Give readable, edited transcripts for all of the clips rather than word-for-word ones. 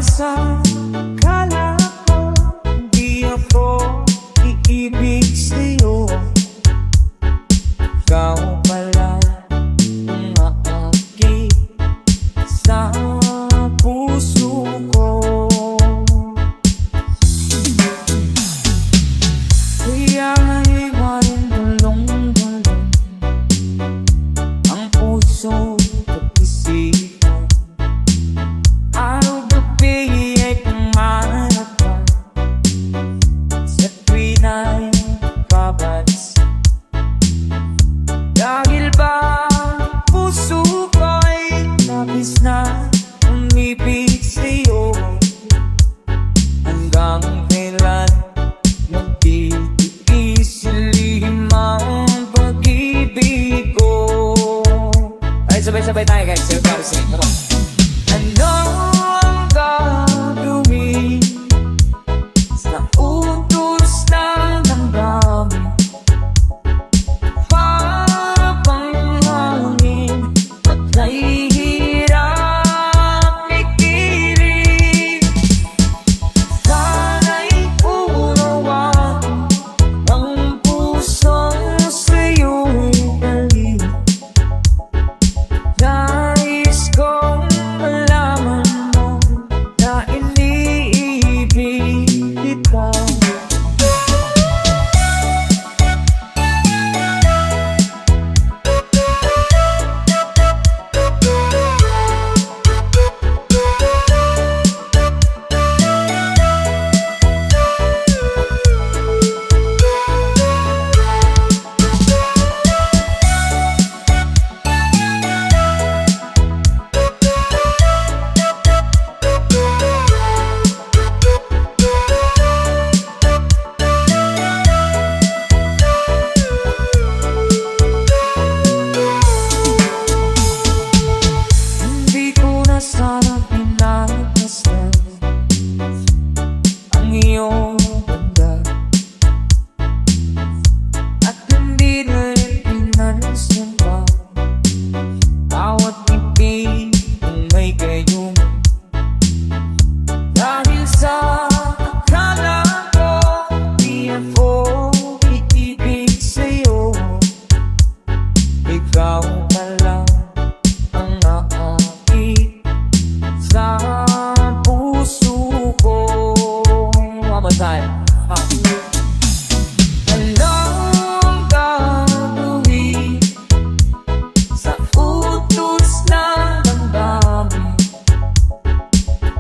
sa akala ko di ako iibig sa'yo. Ikaw pala ang aakit sa puso ko. Kaya nga'y waring gulong-gulong ang puso at isipan. Araw-gabi ay pumanap ka sa tuwin ay babas. Dahil ba puso ko'y labis na umibig sa'yo? Hanggang kailan nagtitiisilin ang pag-ibig ko? Ay, sabay-sabay tayo guys, sir, para sa'yo. Come on. Ano ang gagawin sa utos ng damdamin? Para bang hangin at nahihirap ikilig? Sana'y unawaan ang puso sa'yo'y dali. Nais kong malaman mo na iniibig kita. Hindi ko na sana pinapasdan ang iyong ganda, at hindi na rin pinansin pa bawat ibig kung may gayong. Dahil sa akala ko di ako iibig sa'yo, ikaw pala ang aakit sa puso ko. One more time. Anong gagawin sa utos ng damdamin?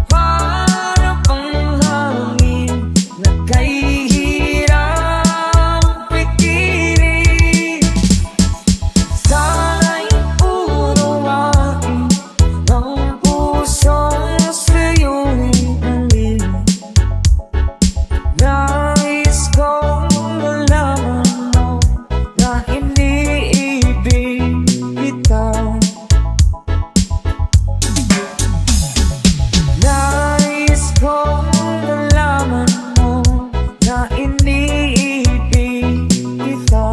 Para bang hangin na kahihirap ikilig? Sana'y unawain ang puso sa'yo'y dali. Nais kong malaman mo na iniibig kita. Nais kong malaman mo na iniibig kita.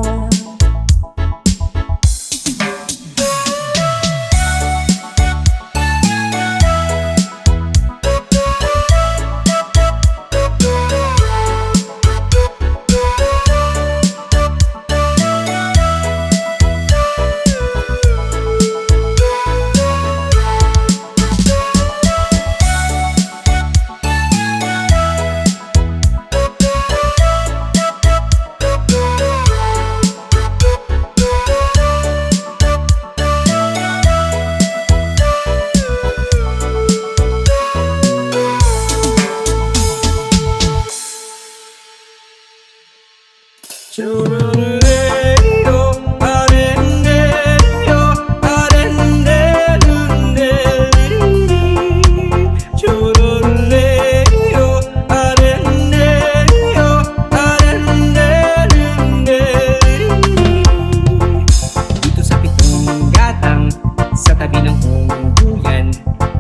Dito sa pitong gatang, sa tabi ng ungguyan,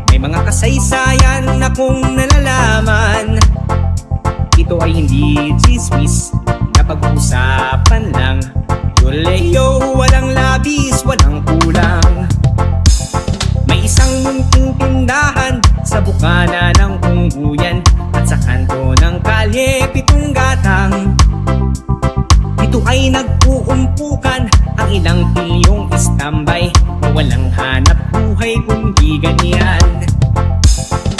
may mga kasaysayan akong nalalaman. Ito ay hindi chismis na pag-uusapan lang. Yoleo, walang labis, walang kulang. May isang munting tindahan sa bukana ng tungguyan at sa kanto ng kalye pitong gatang. Dito ay nag-uumpukan ang ilang pilyong istambay na walang hanap buhay kundi ganyan.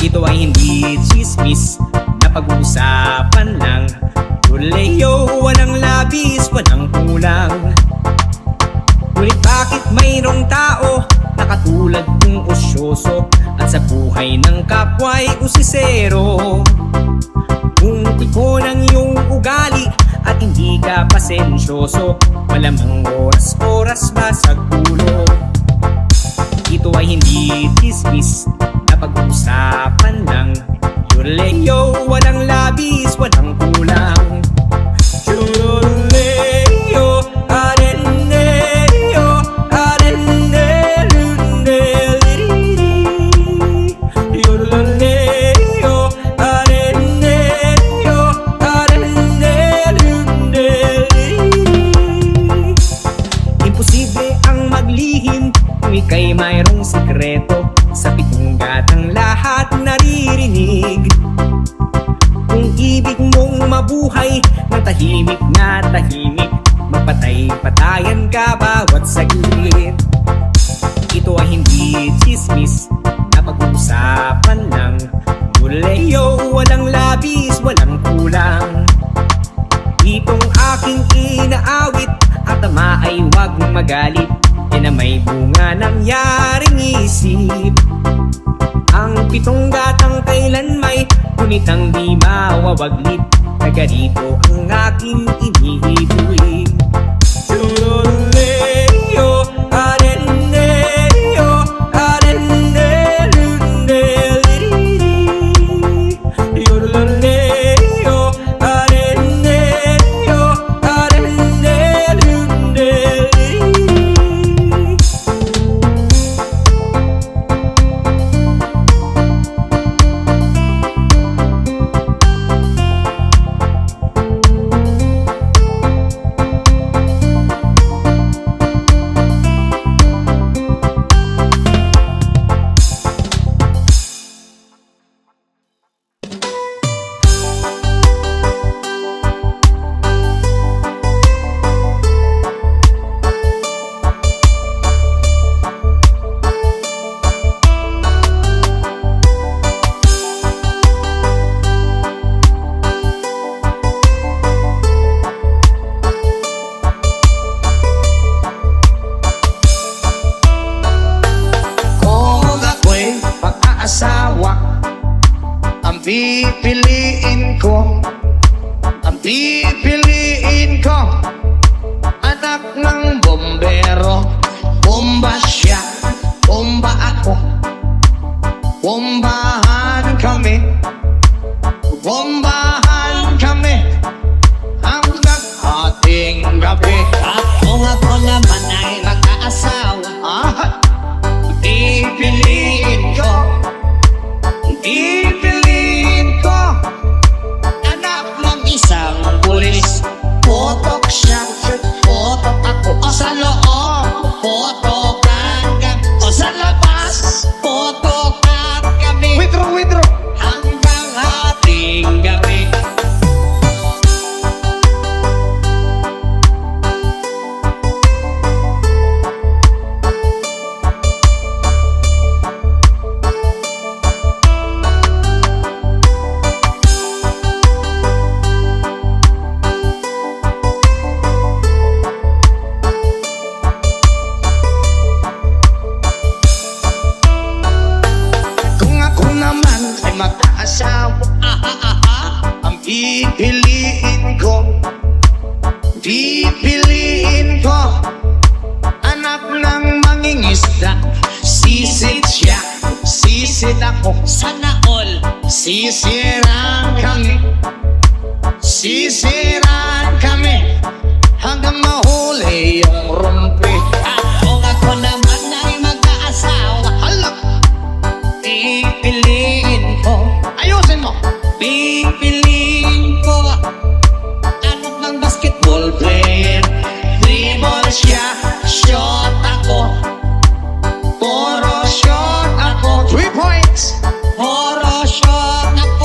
Ito ay hindi chismis na pag-uusapan lang. Leo, walang labis, walang kulang. Ngunit bakit mayroong tao na katulad ng osyoso at sa buhay ng kapwa'y usisero? Kung ikaw ng iyong ugali at hindi ka pasensyoso, malamang oras-oras basag ulo. Ito ay hindi chismis na pag-uusapan lang. Leo, walang labis, walang kulang. Leo, areneo, imposible ang maglihim kung ika'y mayroong sikreto. Sa pitong gatang lahat naririnig. Kung ibig mong mabuhay ng tahimik na tahimik, magpatay-patayan ka bawat saglit. Ito ay hindi chismis na pag-uusapan lang. Leo, walang labis, walang kulang. Itong aking inaawit, ang tama ay huwag magalit. Yan na may bunga ng yaring isip. Ang pitong gatang kailan may ngunit ang di mawawaglit. Taga rito ang aking iniibig. Leo, areneo, pipiliin ko, ang pipiliin ko, anak ng bombero. Bomba siya, bomba ako, bombahan kami, bombahan kami hanggang ating gabi. Ako naman ay mag-aasawa. Pipiliin ko, pipiliin ko, Anak ng isang pulis. potok siya, potok ako. O sa loob, potokan kami. O sa labas, potokan kami. Withdraw. Hanggang ating gabi. Kung ako naman ay mag-aasawa, ang pipiliin ko, pipiliin ko, anak ng mangingisda. Sisid siya, sisid ako, Sana all. sisiraan kami, sisiraan kami hanggang mahuli yung rumpi. Ako naman ay mag-aasawa. Halak, Pipiliin ko, ayusin mo. pipiliin ko, anak ng basketball player. Dribble siya, shot ako, puro shot ako. 3 points. Puro shot ako.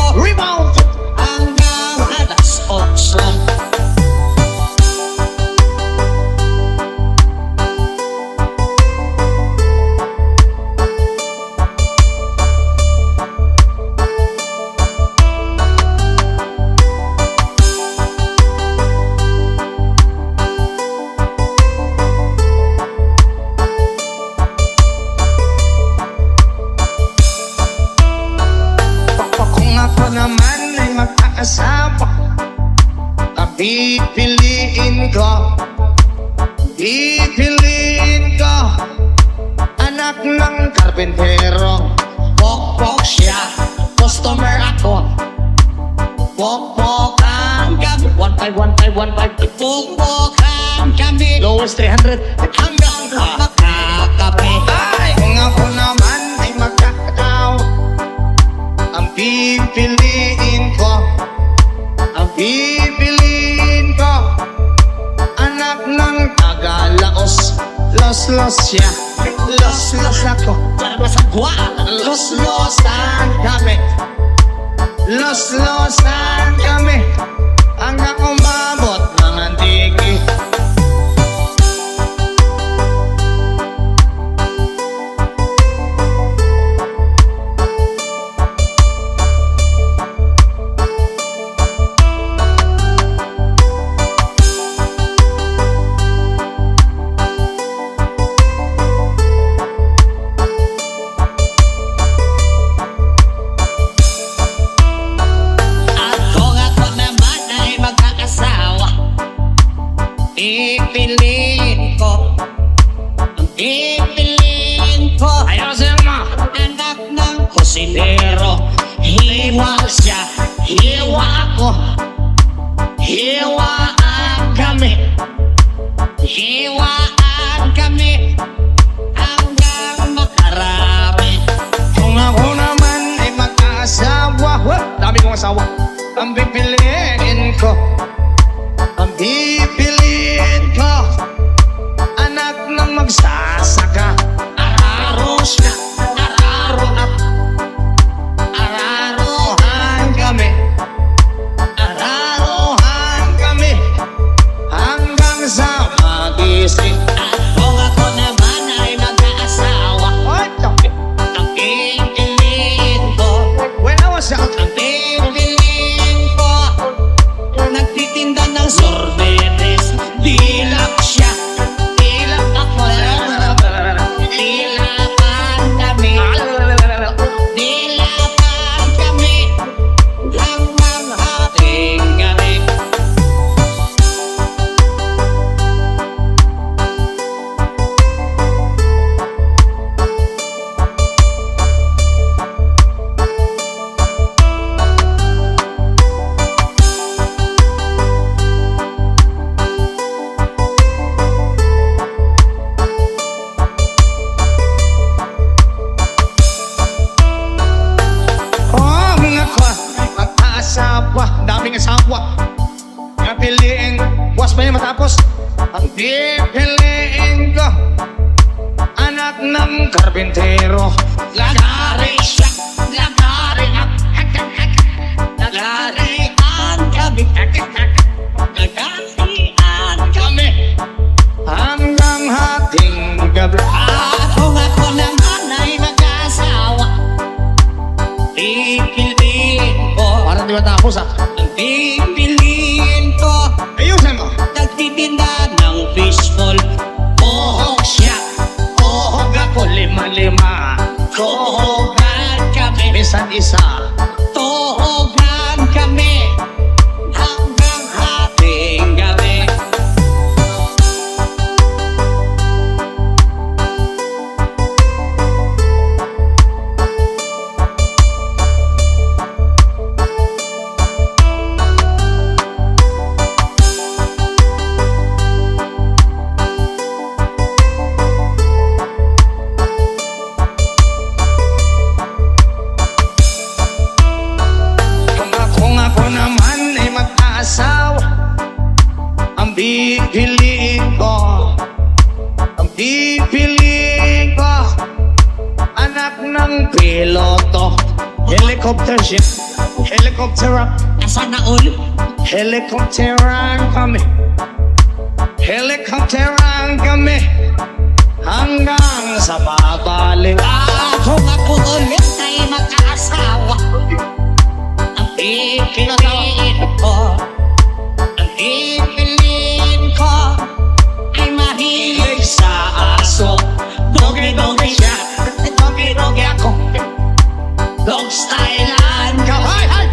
ako naman ay mag-aasawa, ang pipiliin ko, pipiliin ko, anak ng karpentero. Pokpok siya, customer ako. Pokpokan kami, 1.5 Pokpokan kami, Lowest 300. hanggang makakape. Ay, kung ako naman ay magkakatawa, ang pipiliin ko, ang pipiliin ko, anak ng taga-Laos. Los siya, los ako. Masagwa, Los-losan kami, los-losan kami, hanggang umabot ng antiki. ako naman ay mag-aasawa. Pipiliin ko, ang pipiliin ko, Ayaw sa'yo mo! anak ng kusinero. Hiwa siya, hiwa ako. Hiwaan kami, hiwaan kami, hanggang makarami. Kung ako naman ay mag-aasawa, dami kong asawa, ang pipiliin ko, ang pipiliin ko, anak ng magsasaka. Araro siya, araro ako. Araruhan kami, araruhan kami, hanggang sa magising. At kung ako naman ay mag-aasawa, Ay, tapi, ang pipiliin ko, when I was young, ang pipiliin ko, nagtitinda ng sorbetes. Dilak siya, dilak ako. Dilapan kami, dilapan kami, hanggang ating gabi. oh, mga kwa, mag-aasawa, daming asawa, pipiliin, buwas pa niya matapos, ang pipiliin ko, anak ng karpintero. Lagari siya, lagari at lagarian kami, lagarian kami. Hanggang hating gabi. At kung ako naman ay mag-asawa, pipiliin ko, Parang di matapos ah. ang pipiliin ko, Ayusin mo. nagtitinda ng fishball. Ohog siya, ohog ako, Lima-lima. tohogan kami, Isa't isa. tohogan kami, hanggang ating gabi. Kung ako naman ay mag-aasawa, ang pipiliin ko, ang pipiliin ko, anak ng piloto. Helicopter ship, helicopter up, Asa na ulo? helicopteran kami, helicopteran kami, hanggang sa babalik. Kung ako ulit ay mag-aasawa, ang pipiliin ko, ang pipiliin ko, ay mahilig sa aso. Dogi-dogi siya, dogi-dogi ako, dog stylean ka. Hay, hay!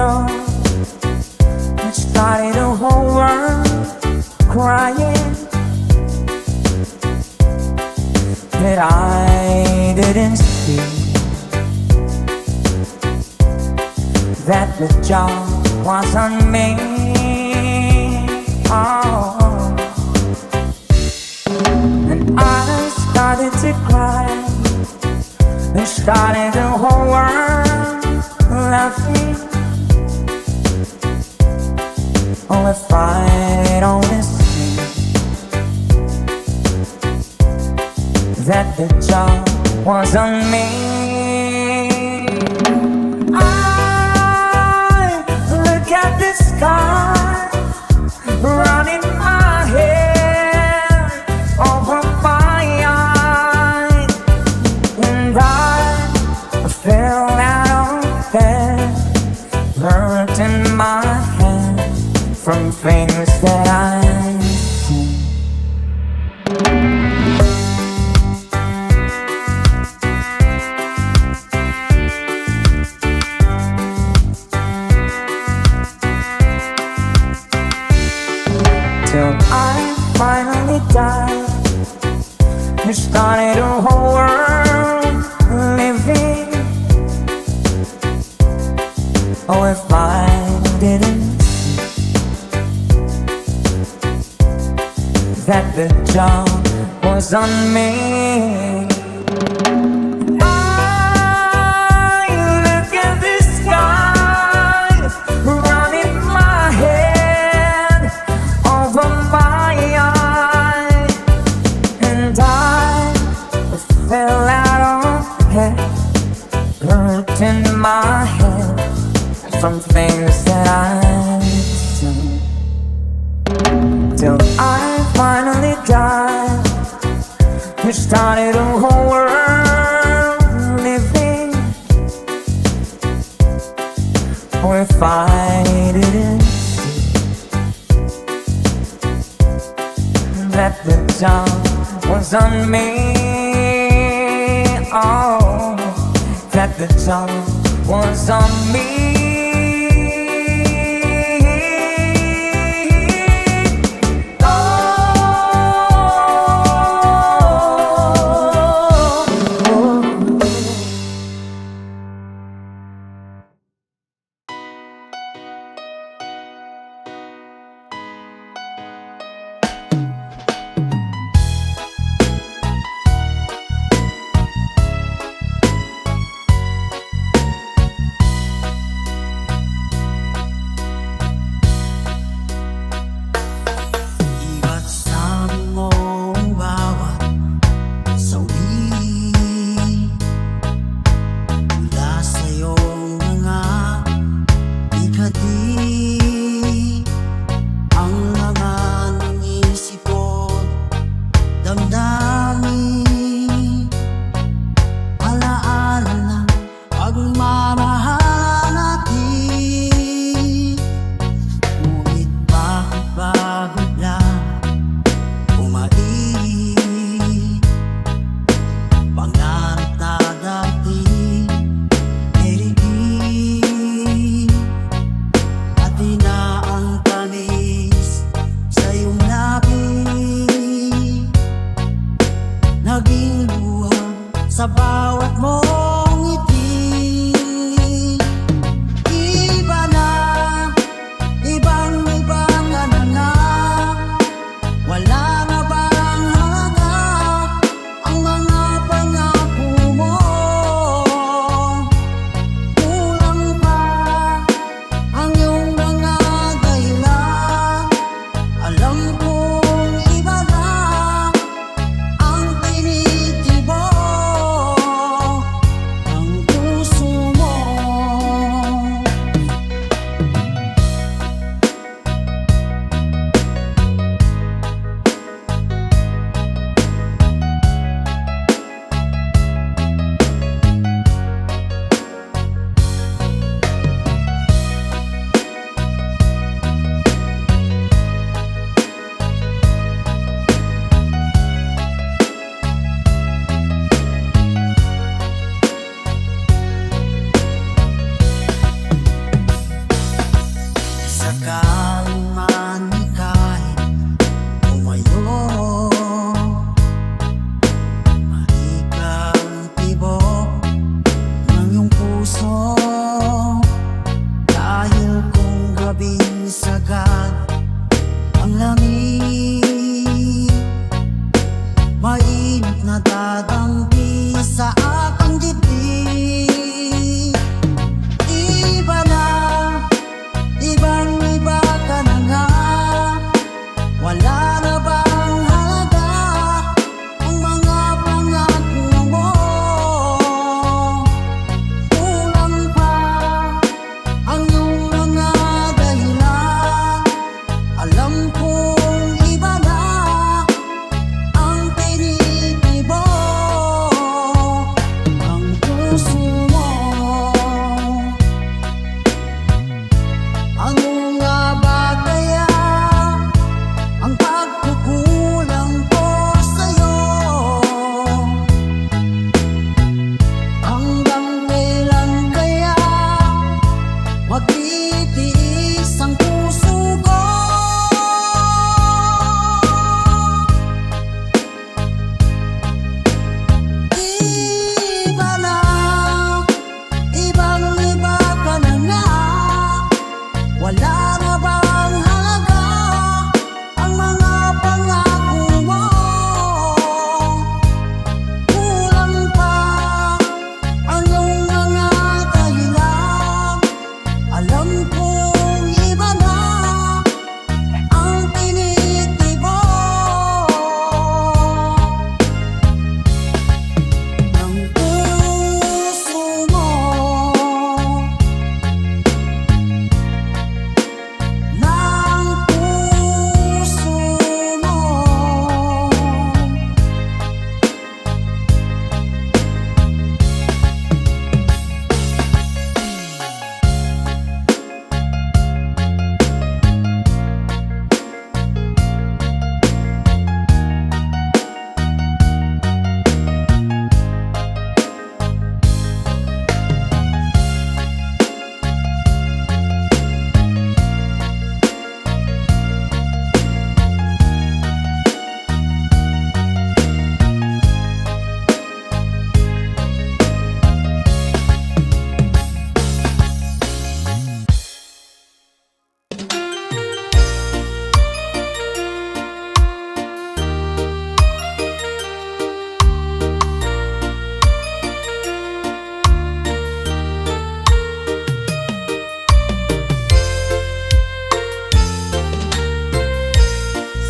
love. It started the whole world crying that I didn't see that the job was on me. Oh. And I started to cry. It started the whole world laughing. Oh, if I'd only seen that the job was on me. I look at the sky running my head over my eyes, and I fell out of bed, hurting my head from things that I've seen. Till I finally died. It started a whole world living. Oh, if I didn't see that the job was on me. I look at the sky running my head over my eyes, and I fell out of bed, hurting my head from things that I've seen. Till I finally died. We started a whole world living. Or if I didn't that the job was on me. Oh, that the job was on me. Sa bawat mong ngiti, iba na, ibang-iba ka na nga. Wala na bang halaga ang mga pangako mo? Kulang pa ang iyong mga dahilan. Alam kong iba na ang tinitibok. nadadampi sa aking dibdib. Iba na, ibang-iba ka na nga. Wala na bang halaga ang mga pangako mo? Kulang pa ang iyong mga dahilan. Alam kong iba na ang pinitibo. Ang puso mo, ano nga ba kaya ang pagkukulang ko sa'yo? Hanggang kailan kaya magtitiis ang puso ko? Iba na, ibang-iba ka na nga. Wala na bang halaga ang mga pangako mo? Kulang pa ang iyong mga dahilan. Alam kong iba na ang tinitibo ng puso mo. Ng puso mo.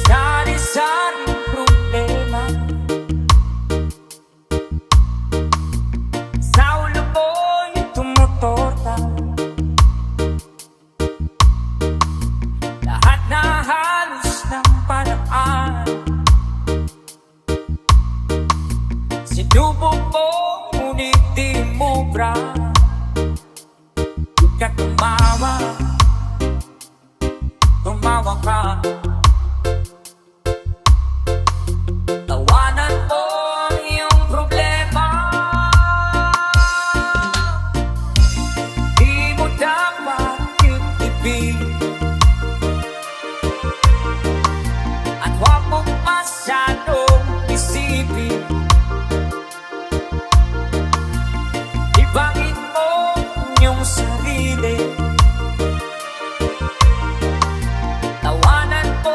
Sari-saring problema sa ulo mo'y tumutorta. Lahat na halos ng paraan sinubok mo, ngunit di mo bra. Di ka tumawa, tumawa ka. Tawanan mo ang iyong problema. Di mo dapat itibig at huwag mong masyadong isipin. Ibangin mo ang iyong sarili. Tawanan mo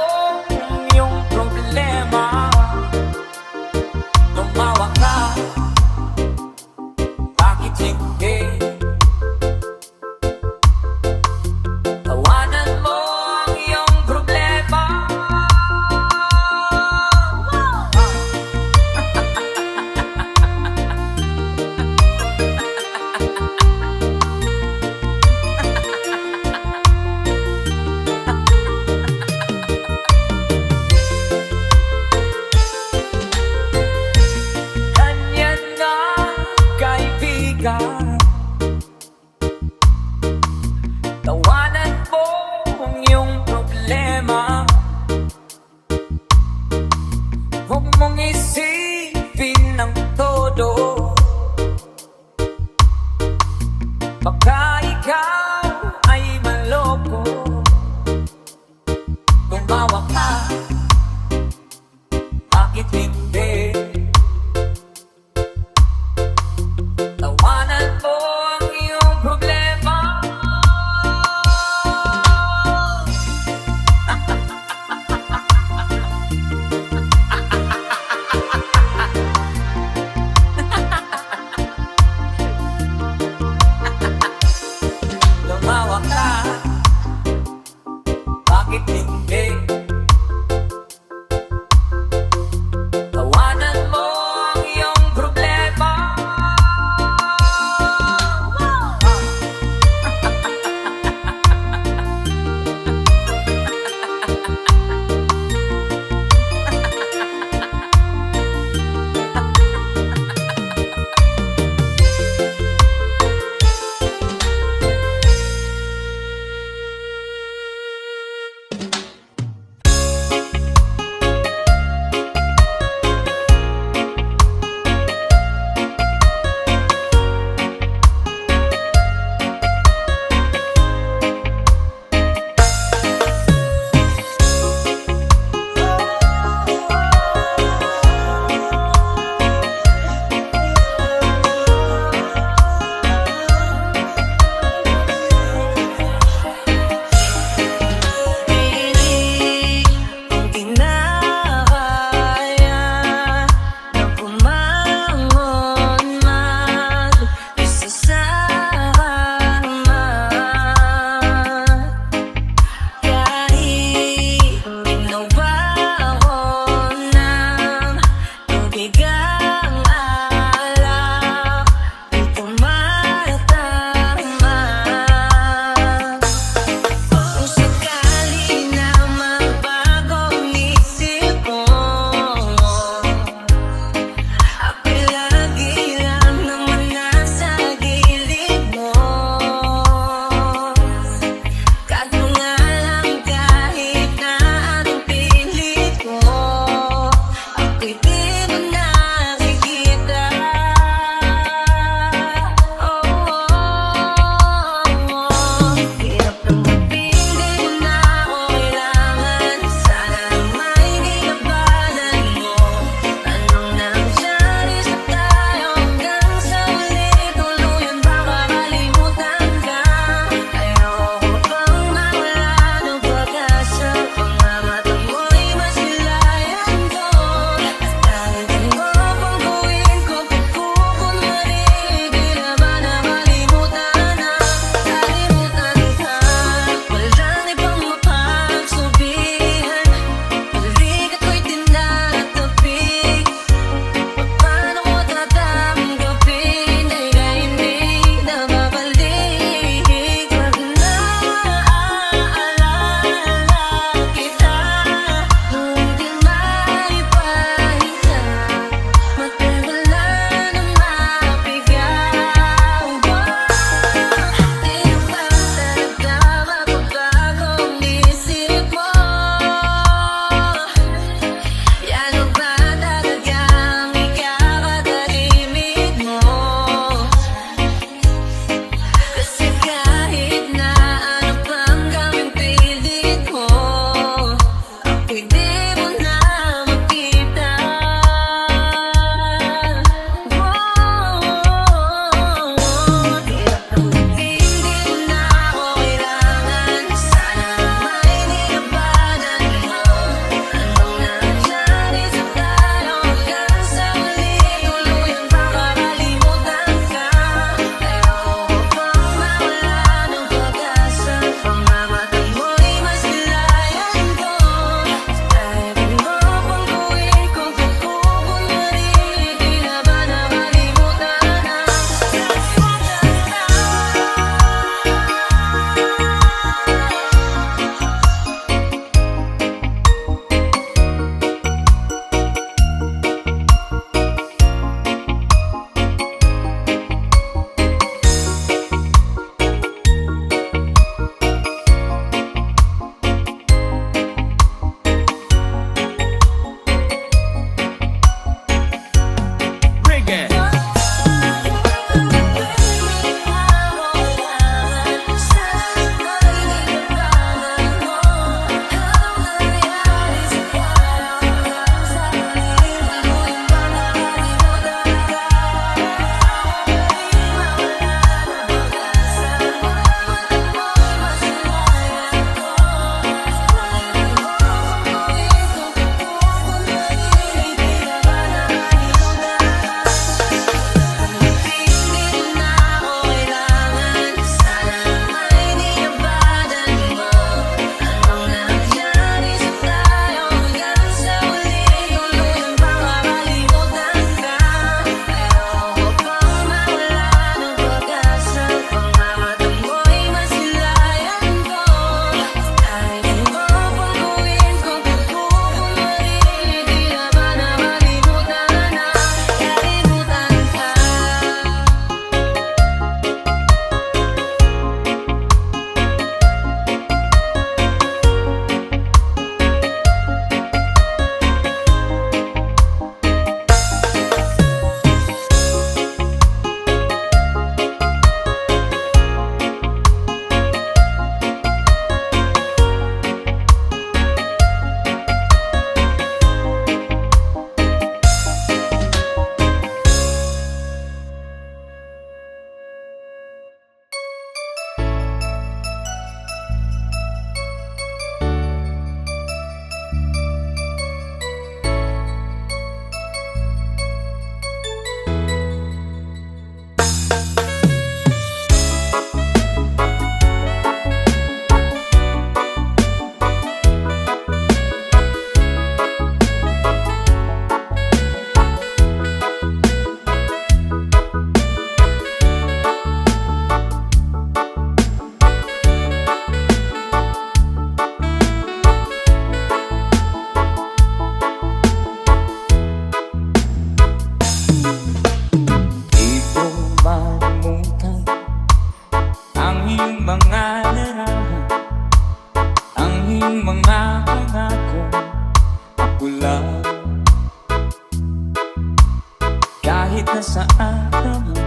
Kahit na saan ka man,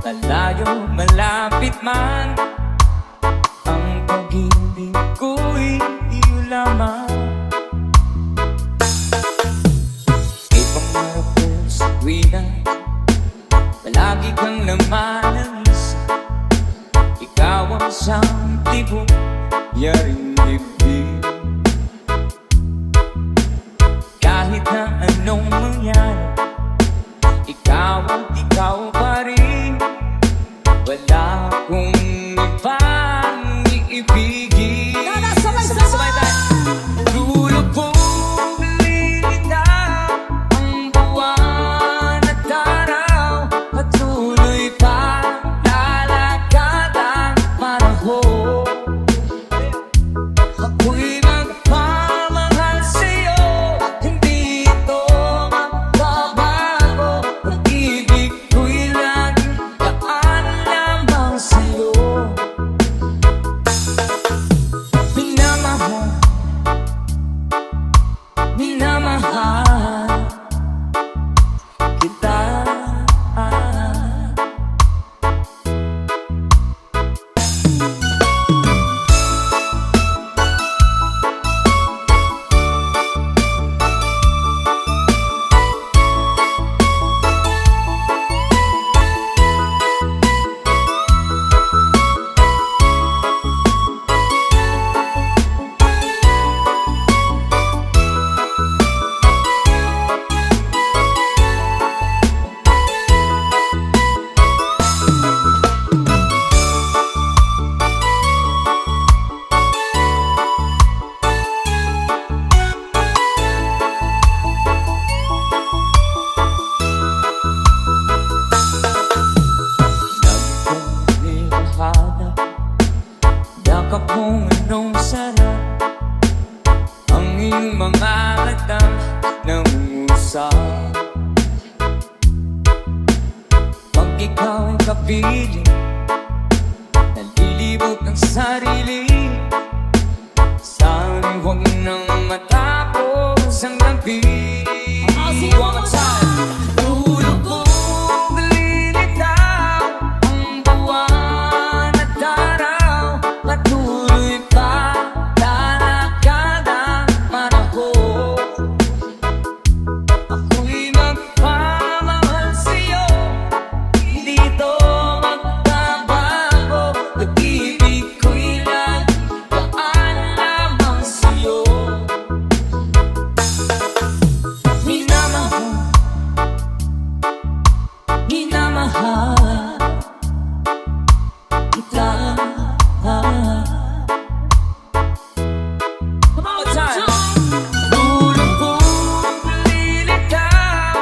malayo, malapit man, ang pag-ibig ko'y iyo lamang. May pangarap ko sa tuwina, palagi kang laman ng isa. Ikaw ang siyang tibok, yaring dibdib. Kahit na anong mangyari, ikaw at ikaw pa rin. Wala akong ibang iibigin. Sabay-sabay tayo. Lulubog, lilitaw ang buwan at araw, patuloy pa lalakad ang panahon. Ako'y magpamahal sa'yo, hindi ito magbabago. Pag-ibig ko'y laging daan lamang sa'yo. Minamahal, minamahal kita. Yakap kung anong sarap, ang iyong mga mata nangungusap. Pag ikaw ay kapiling, nalilibot ang sarili. Sana'y huwag nang matapos ang gabi. One more time. Lulubog, lilitaw ang buwan at araw, patuloy pa lalakad ang panahon. Ako'y magpamahal sa'yo, hindi ito magbabago. Pag-ibig ko'y laging daan lamang sa'yo. Minamahal, minamahal kita. One more time. Lulubog, lilitaw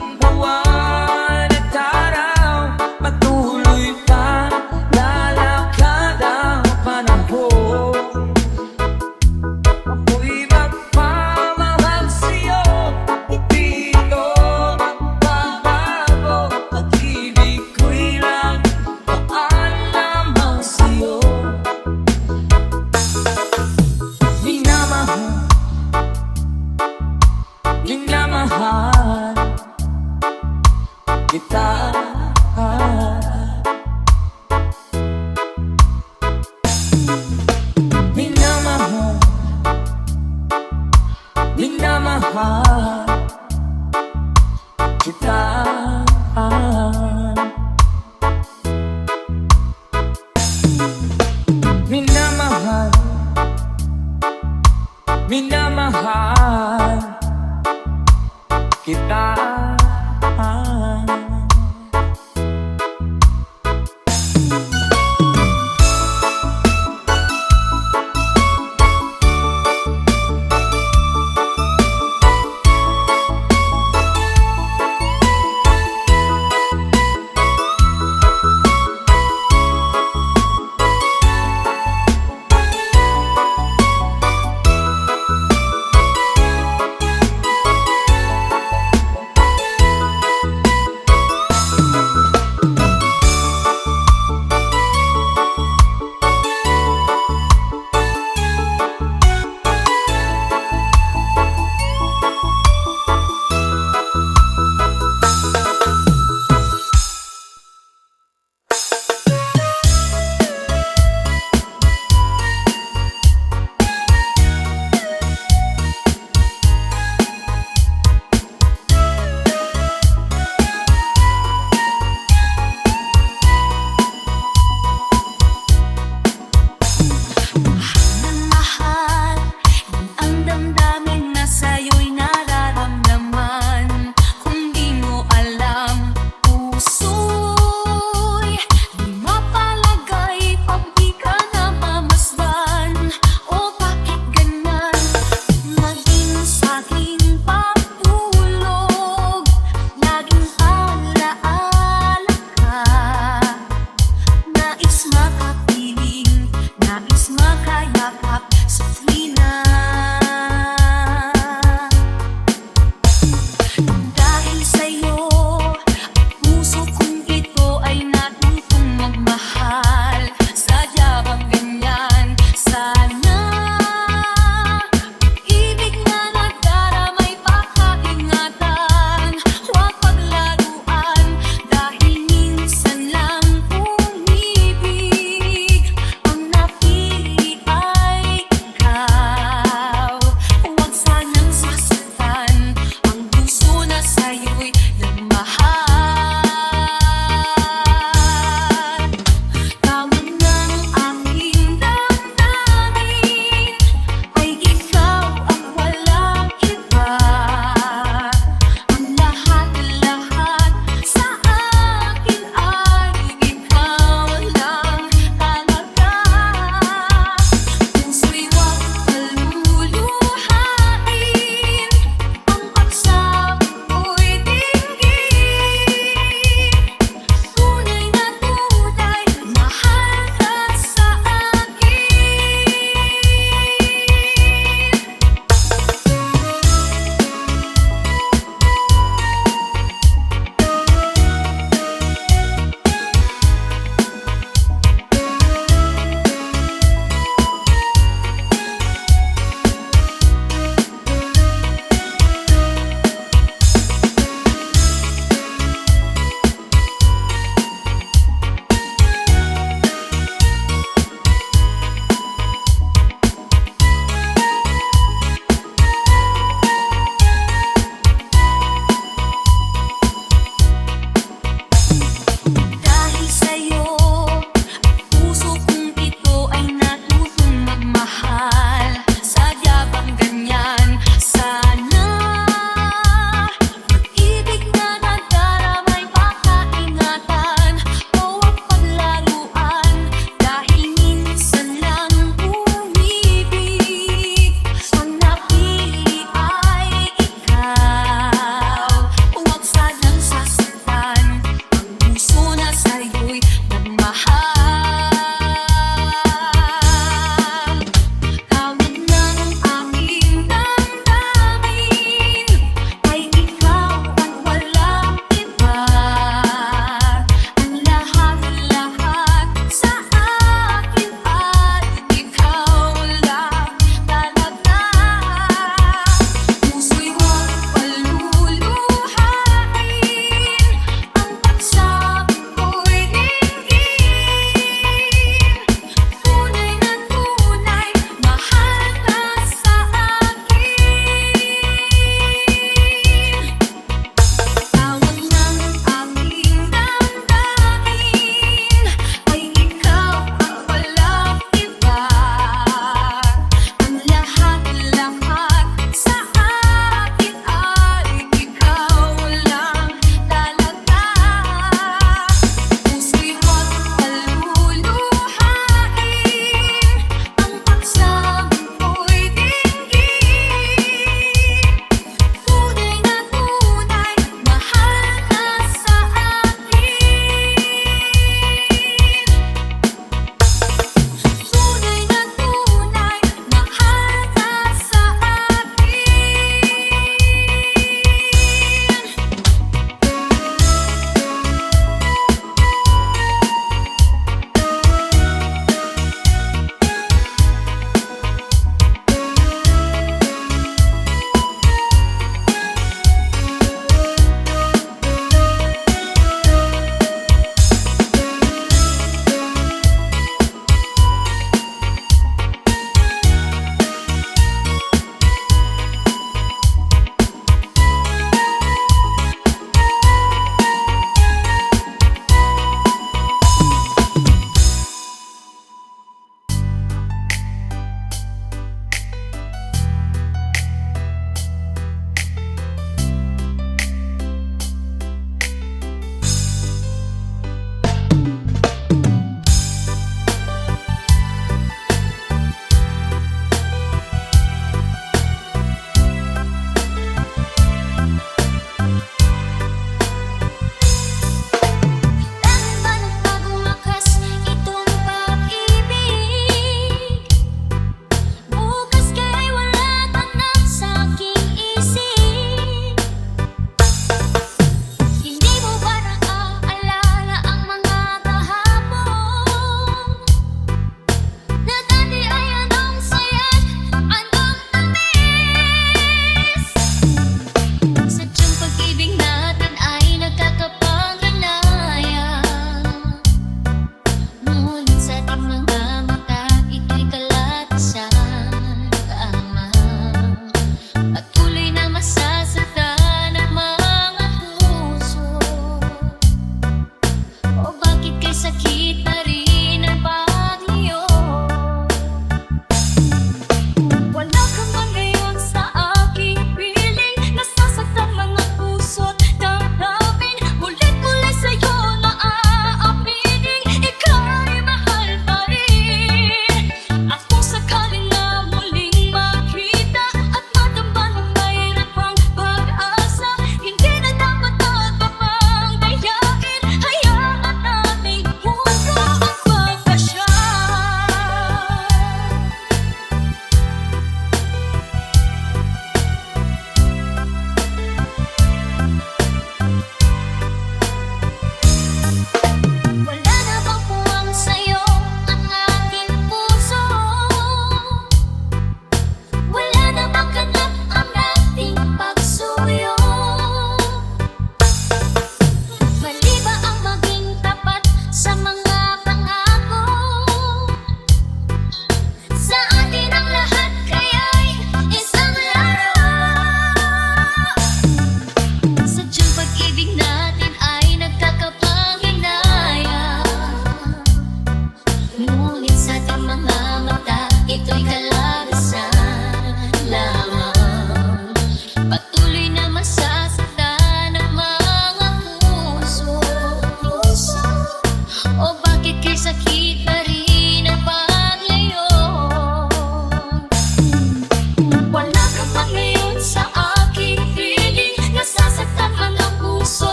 ang buwan at araw, patuloy pa lalakad ang panahon. Ako'y magpamahal sa'yo, hindi ito magbabago. Pag-ibig ko'y laging daan lamang sa'yo. Minamahal, minamahal kita. Minamahal, minamahal kita. Minamahal, minamahal kita.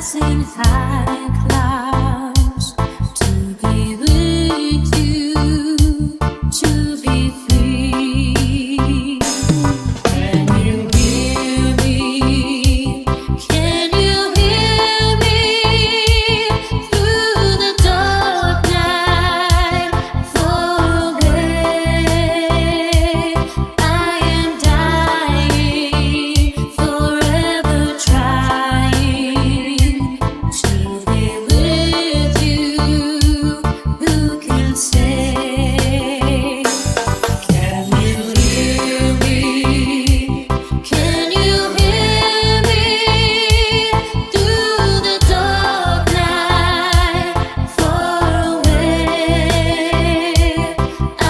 passing high clouds to be with you, to be free. Can you hear me? Can you hear me through the dark night? Far away, I am dying, forever trying to be with you. Who can say? Can you hear me? Can you hear me through the dark night? Far away, I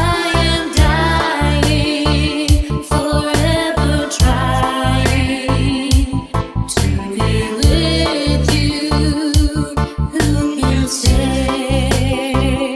am dying, forever trying to be with you. Who can say?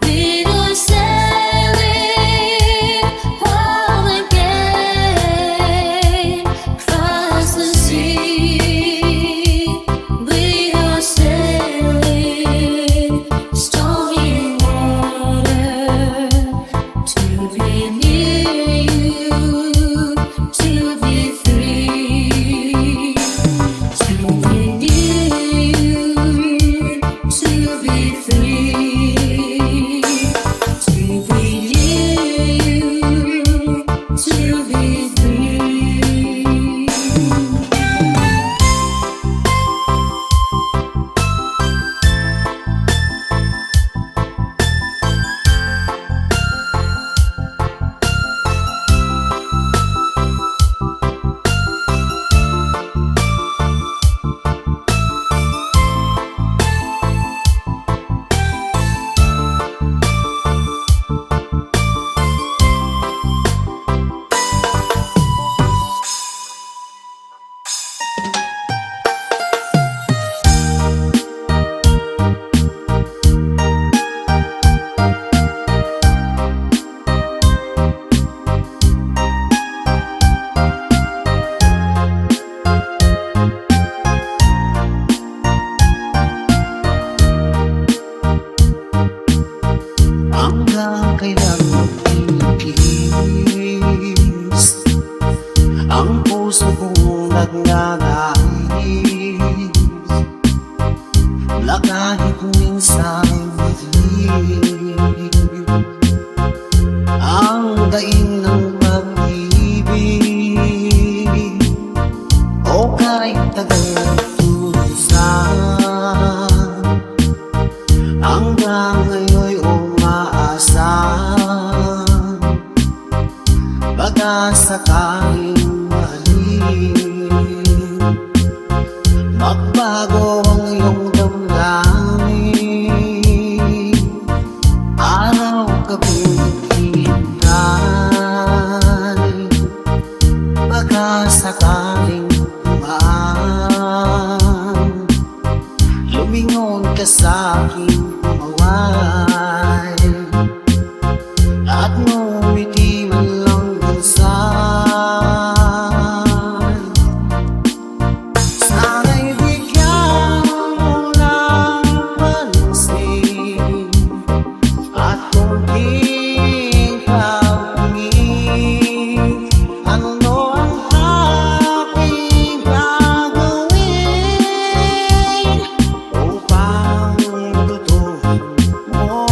We are sailing home again, across the sea. We are sailing stormy water to be near you, to be free. To be near you, to be free. To be near you, to be free. Hanggang kailan magtitiis ang puso kong nagnanais na kahit minsan madilim ang daing ng pag-ibig o kahit tagal tulisan hanggang ngayon'y umaasan baka sakaling mahalin magbago ang iyong damdamin araw-gabi naghihintay baka sakaling dumaan lumingon ka sa'king umaway at ngumiti man lang minsan. Sana'y bigyan mo ng pansin at kunting pagpingin. Ano ang aking gagawin upang tutuhin mo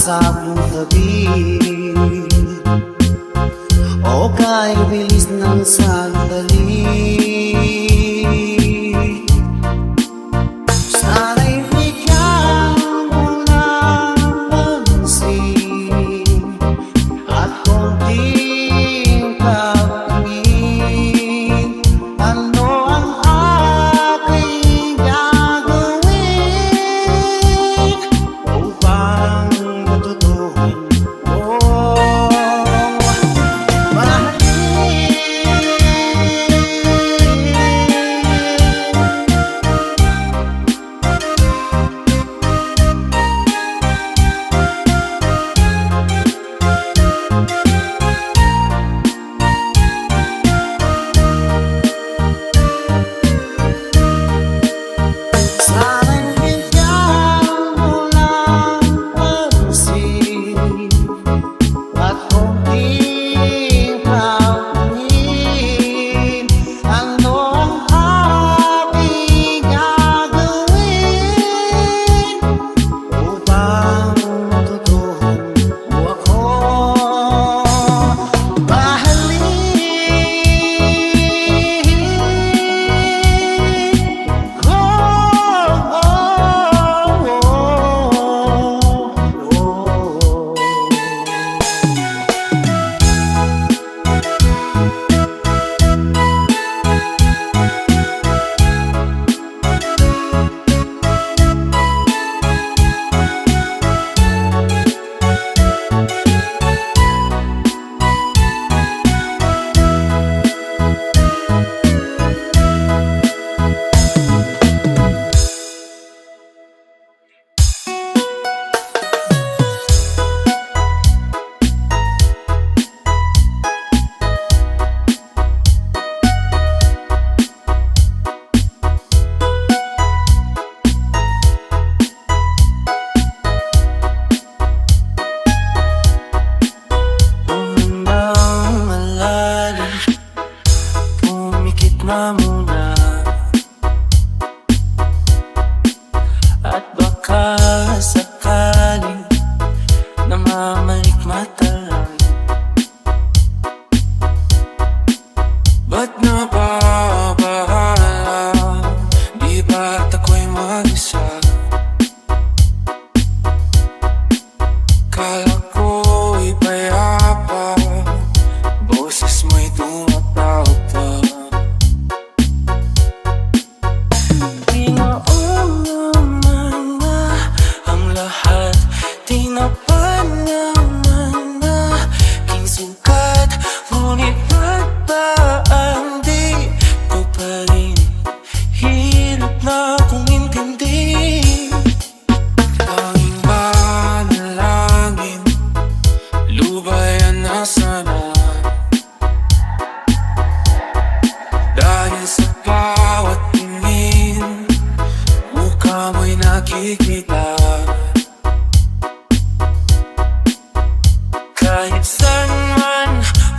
sa akong tabi. O kay bilis ng sandali. Sana'y bigyan mo ng pansin at konting pagtingin. Ano ang aking gagawin upang matutuhan mo sana'y bigyan mo ng pansin at konting pagtingin. Ano ang aking gagawin upang matutuhan mo ako Umambang malalim, pumikit na muna at baka sakaling namamalikmataran. Ba't nababahala? Di ba't ako'y mag-isa? Kala ko'y payapa, boses mo'y tumatawag pa. Di naon naman na ang lahat, di napanaman na king sukat. Ngunit ba't ba ang di ko pa rin hirap na kung intindi? Tanging panalangin, lubayan na sana. Dahil sa bawat tingin, mukha mo'y nakikita. Kahit saan man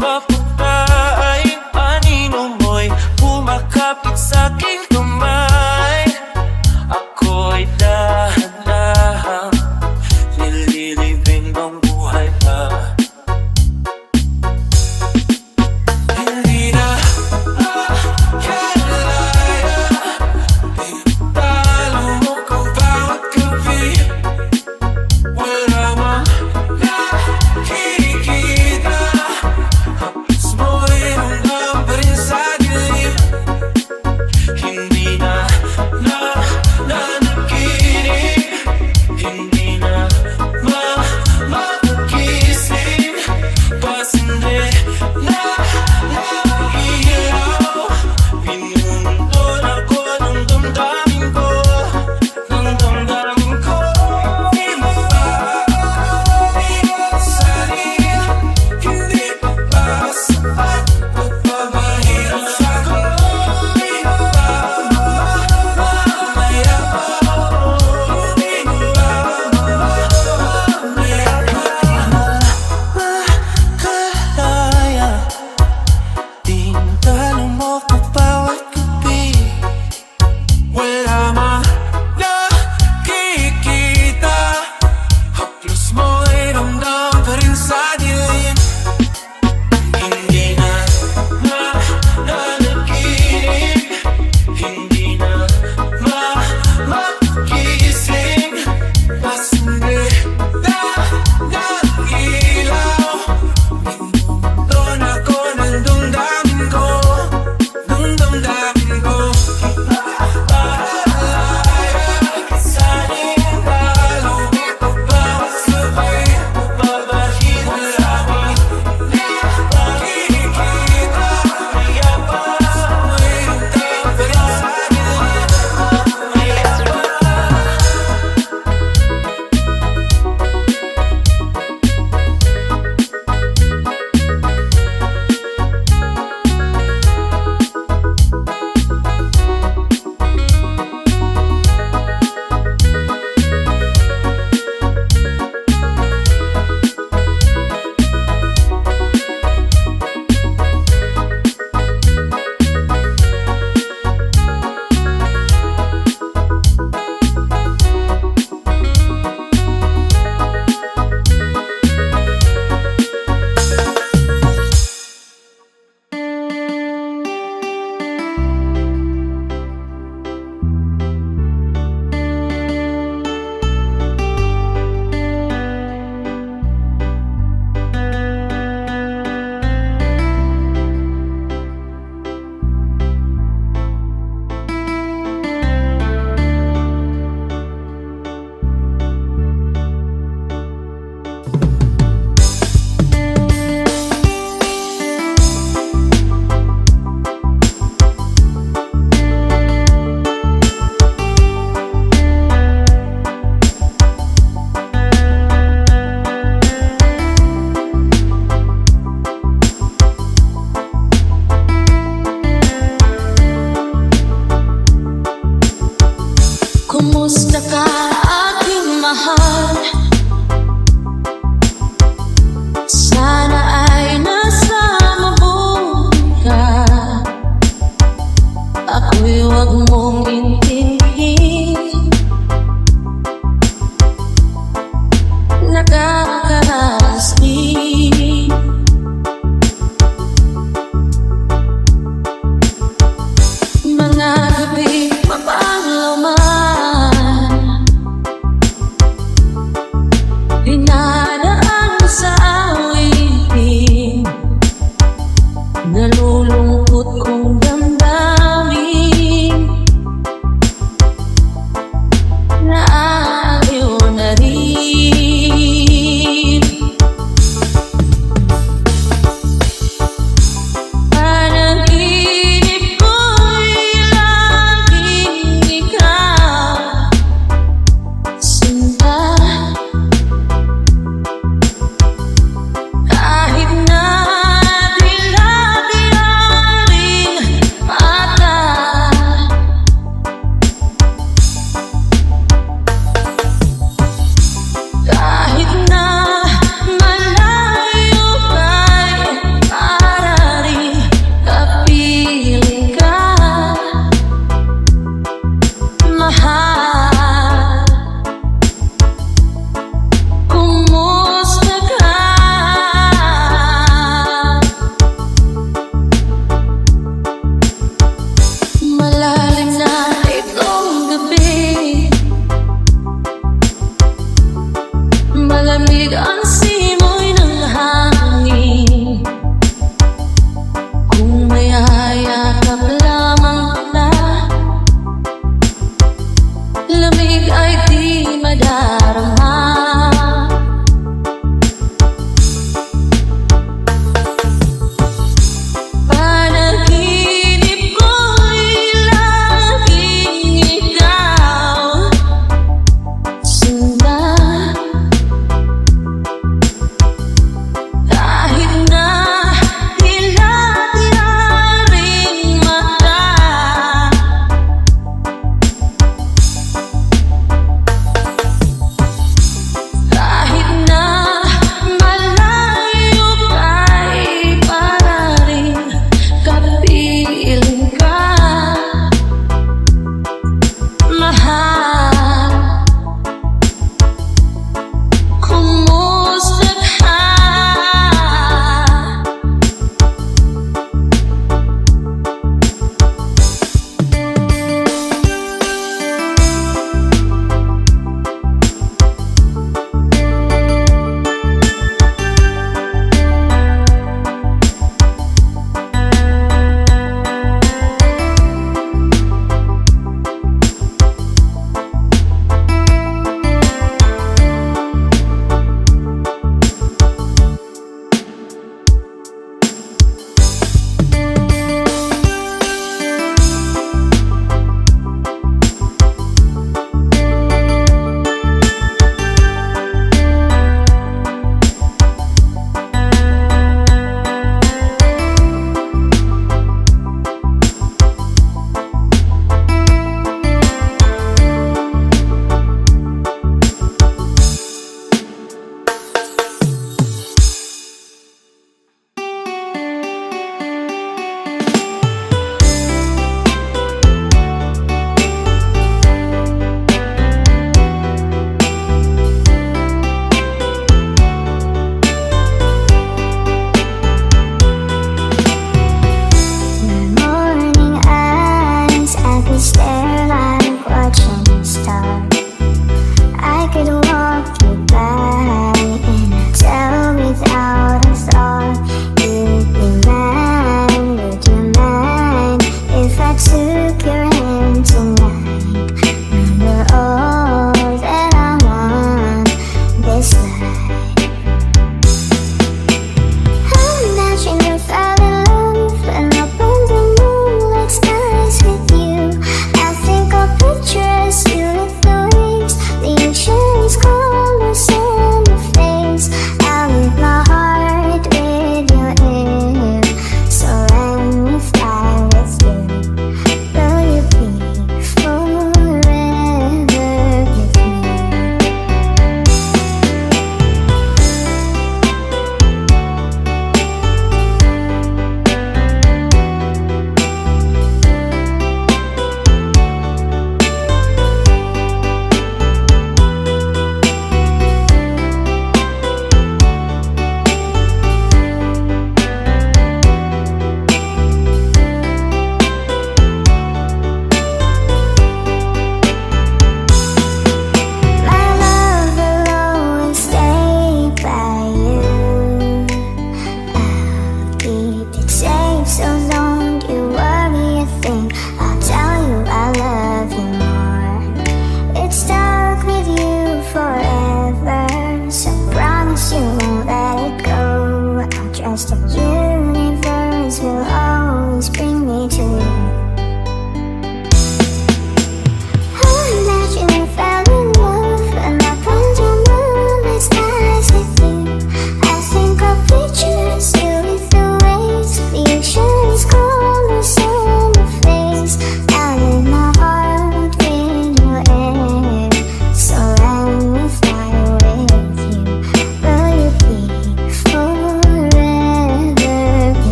mapunta ay anino mo'y pumakapit sa'king kamay. Ako'y dahan-dahang nililibing ang buhay pa. Hindi na makalaya, tinatalo mo ko bawat gabi. Wala mang nakikita, hapos mo'y hanggang pa rin sa dilim. Hindi na nanaginip, hindi na magising.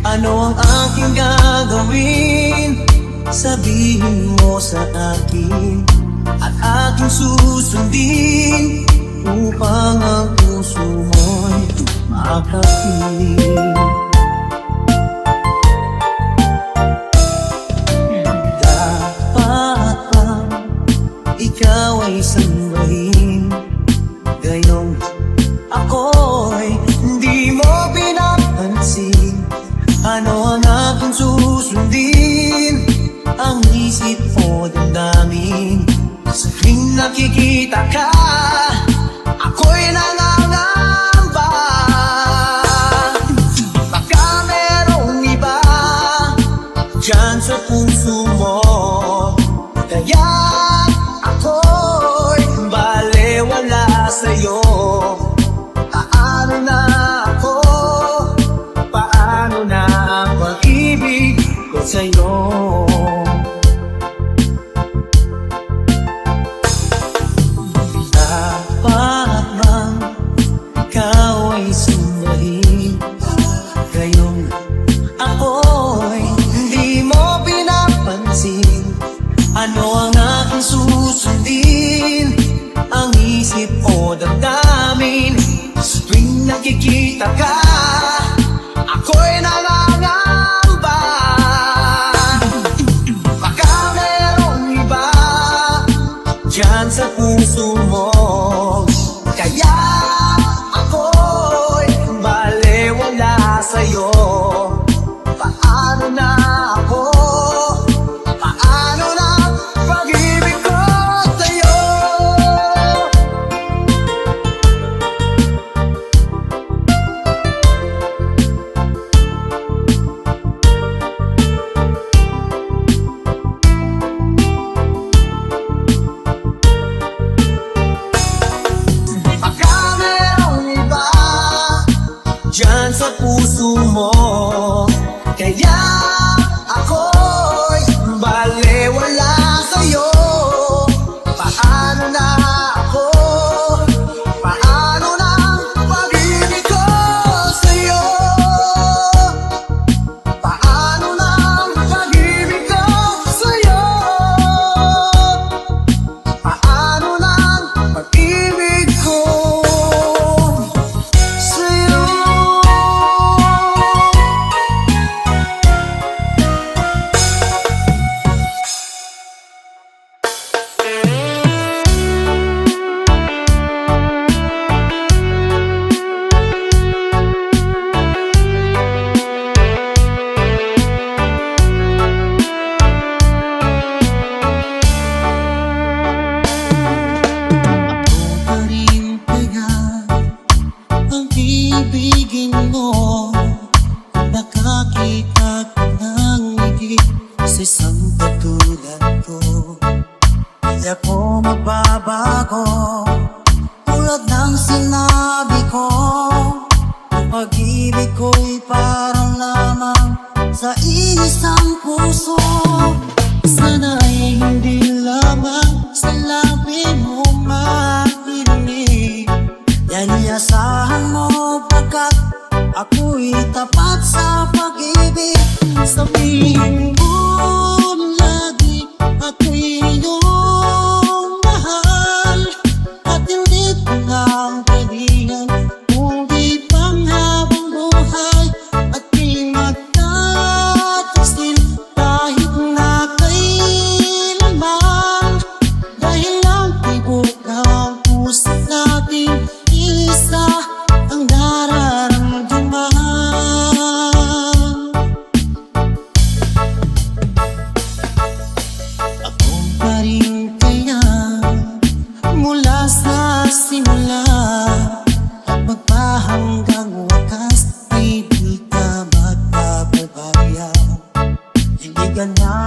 Ano ang aking gagawin? Sabihin mo sa akin at aking susundin upang ang puso mo'y makapiling. Dapat bang ikaw ay sambahin, gayong ako'y hindi mo pinapansin? Ano ang aking susundin? Ang isip o damdamin? Sa tuwing nakikita ka, ako'y nangangamba. Baka merong iba dyan sa puso mo, kaya ako'y balewala sa'yo. Paano na ako? Paano na ang pag-ibig ko sa'yo? Dapat bang ikaw ay sundahin, gayong ako'y hindi mo pinapansin? Ano ang aking susundin? Ang isip o damdamin? Sa tuwing nakikita ka, ako'y nangangamba. Baka merong iba dyan sa puso mo, kaya ako'y balewala sa'yo. Paano na ako? Paano na pag-ibig ko sa'yo? Baka merong iba dyan sa puso mo, kaya ako'y balewala sa'yo. Paano na ako? Paano na pag-ibig ko sa'yo? Paano na pag-ibig ko sa'yo? Paano na pag-ibig ko sa'yo? Pa rin kaya ang ibigin mo? Nakakita ko ng higit sa isang katulad ko. Di ako magbabago, tulad ng sinabi ko. Ang pag-ibig ko'y parang lamang sa isang puso. Sana'y hindi lamang sa labi mo marinig. Yan iasahan mo pagkat ako'y tapat sa pag-ibig. Sabihin mo lagi ako'y iyong mahal, at hindi ko na ang kaibigan kundi panghabang buhay. At di magtataksil kahit na kailanman, dahil ang tibok ng puso natin isa ang nararamdaman. Ako pa rin kaya mula sa simula at magpahanggang wakas ay di ka magbababayan. Hindi ka na